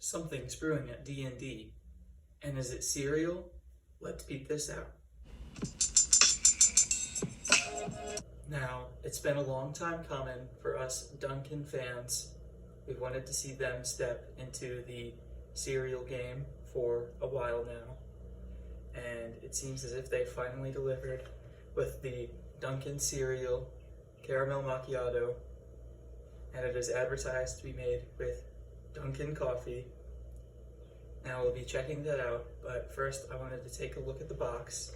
Something's brewing at D&D. And is it cereal? Let's peep this out. Now, it's been a long time coming for us Dunkin fans. We've wanted to see them step into the cereal game for a while now. And it seems as if they finally delivered with the Dunkin cereal caramel macchiato. And it is advertised to be made with Dunkin coffee. Now we'll be checking that out, but first I wanted to take a look at the box.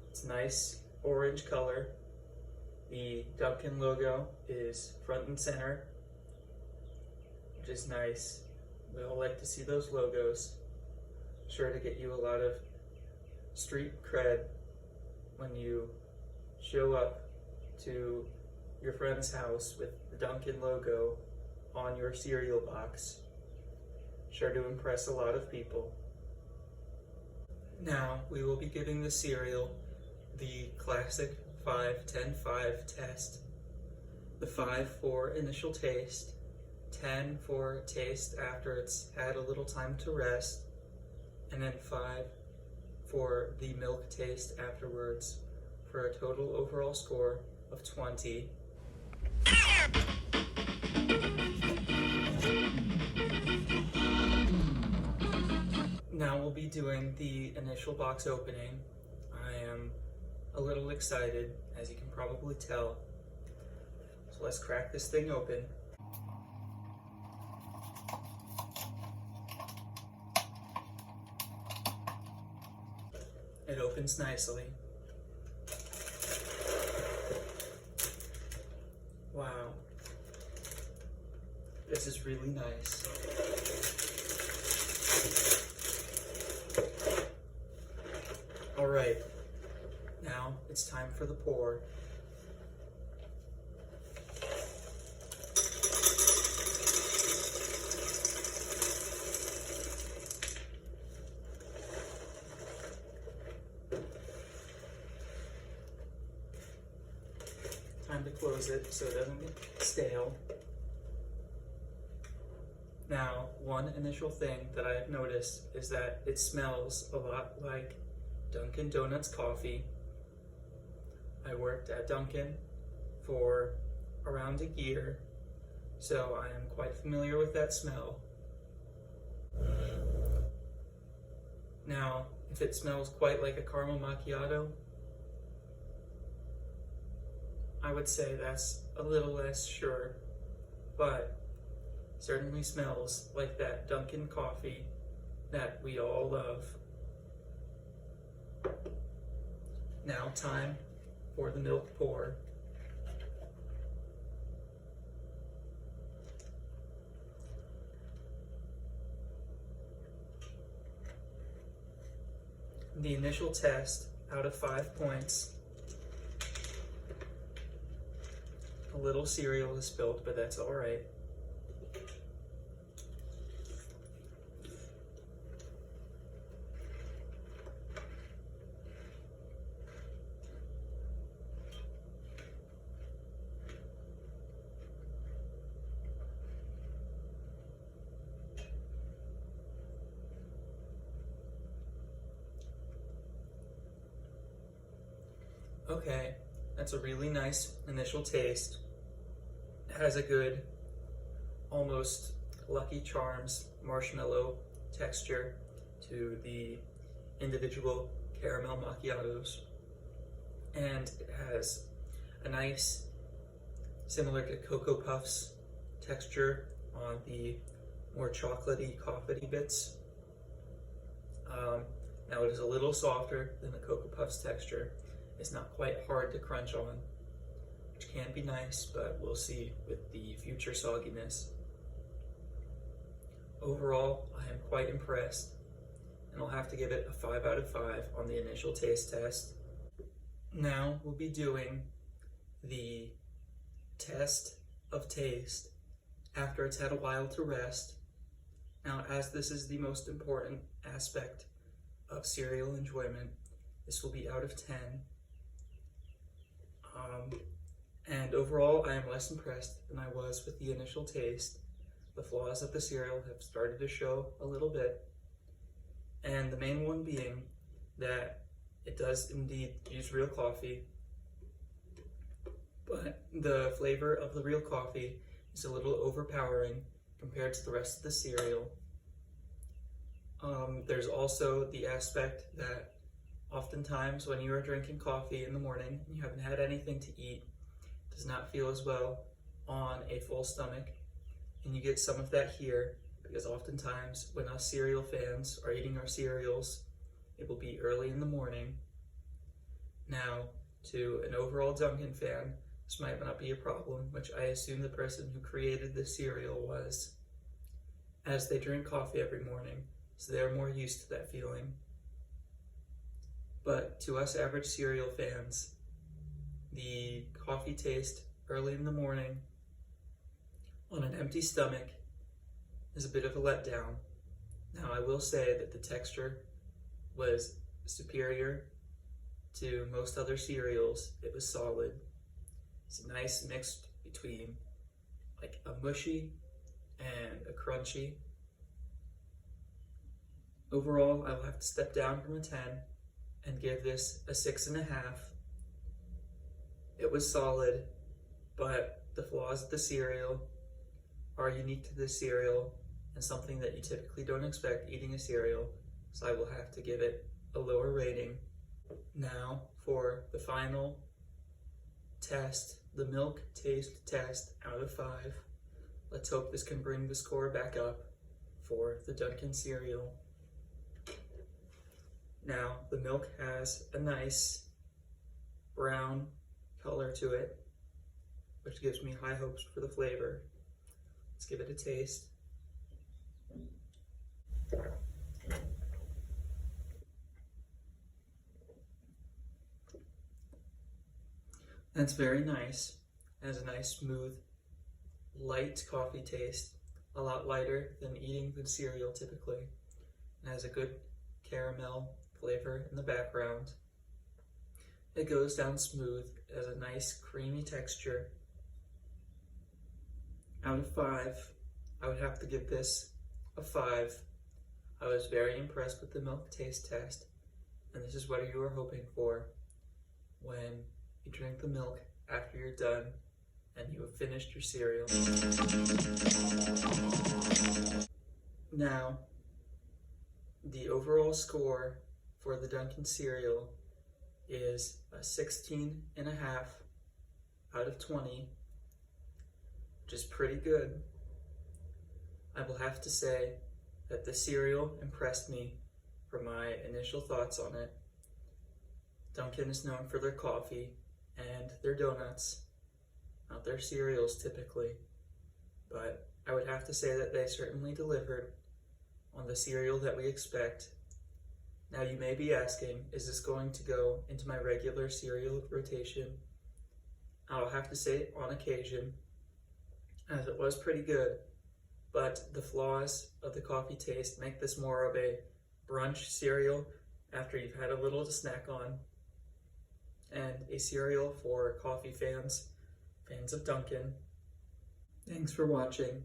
It's a nice orange color. The Dunkin logo is front and center, which is nice. We all like to see those logos. Sure to get you a lot of street cred when you show up to your friend's house with the Dunkin logo on your cereal box. Sure to impress a lot of people. Now we will be giving the cereal the classic 5-10-5 test. The 5 for initial taste, 10 for taste after it's had a little time to rest, and then 5 for the milk taste afterwards, for a total overall score of 20. Now we'll be doing the initial box opening. I am a little excited, as you can probably tell. So let's crack this thing open. It opens nicely. Wow. This is really nice. Alright, now it's time for the pour. Time to close it so it doesn't get stale. Now, one initial thing that I have noticed is that it smells a lot like Dunkin' Donuts coffee. I worked at Dunkin' for around a year, so I am quite familiar with that smell. Now, if it smells quite like a caramel macchiato, I would say that's a little less sure, but certainly smells like that Dunkin' coffee that we all love. Now time for the milk pour. The initial test out of 5 points. A little cereal is spilled, but that's all right. Okay, that's a really nice initial taste. It has a good, almost Lucky Charms marshmallow texture to the individual caramel macchiatos. And it has a nice, similar to Cocoa Puffs texture on the more chocolatey, coffee bits. Now it is a little softer than the Cocoa Puffs texture. It's not quite hard to crunch on, which can be nice, but we'll see with the future sogginess. Overall, I am quite impressed, and I'll have to give it a 5 out of 5 on the initial taste test. Now we'll be doing the test of taste after it's had a while to rest. Now, as this is the most important aspect of cereal enjoyment, this will be out of 10. And overall, I am less impressed than I was with the initial taste. the flaws of the cereal have started to show a little bit. And the main one being that it does indeed use real coffee, but the flavor of the real coffee is a little overpowering compared to the rest of the cereal. There's also the aspect that oftentimes when you are drinking coffee in the morning and you haven't had anything to eat, it does not feel as well on a full stomach. And you get some of that here because oftentimes when us cereal fans are eating our cereals, it will be early in the morning. Now, to an overall Dunkin fan, this might not be a problem, which I assume the person who created the cereal was, as they drink coffee every morning, so they're more used to that feeling. But to us average cereal fans, the coffee taste early in the morning on an empty stomach is a bit of a letdown. Now, I will say that the texture was superior to most other cereals. It was solid. It's a nice mix between like a mushy and a crunchy. Overall, I will have to step down from a 10 and give this a 6.5. It was solid, but the flaws of the cereal are unique to this cereal and something that you typically don't expect eating a cereal, so I will have to give it a lower rating. Now for the final test, the milk taste test out of 5. Let's hope this can bring the score back up for the Dunkin cereal. Now, the milk has a nice brown color to it, which gives me high hopes for the flavor. Let's give it a taste. That's very nice. It has a nice, smooth, light coffee taste, a lot lighter than eating the cereal typically. It has a good caramel flavor in the background. It goes down smooth, it has a nice creamy texture. Out of 5, I would have to give this a 5. I was very impressed with the milk taste test, and this is what you are hoping for when you drink the milk after you're done and you have finished your cereal. Now, the overall score for the Dunkin cereal is a 16.5 out of 20, which is pretty good. I will have to say that the cereal impressed me from my initial thoughts on it. Dunkin is known for their coffee and their donuts, not their cereals typically, but I would have to say that they certainly delivered on the cereal that we expect. Now you may be asking, is this going to go into my regular cereal rotation? I'll have to say on occasion, as it was pretty good, but the flaws of the coffee taste make this more of a brunch cereal after you've had a little to snack on, and a cereal for coffee fans, fans of Dunkin. Thanks for watching.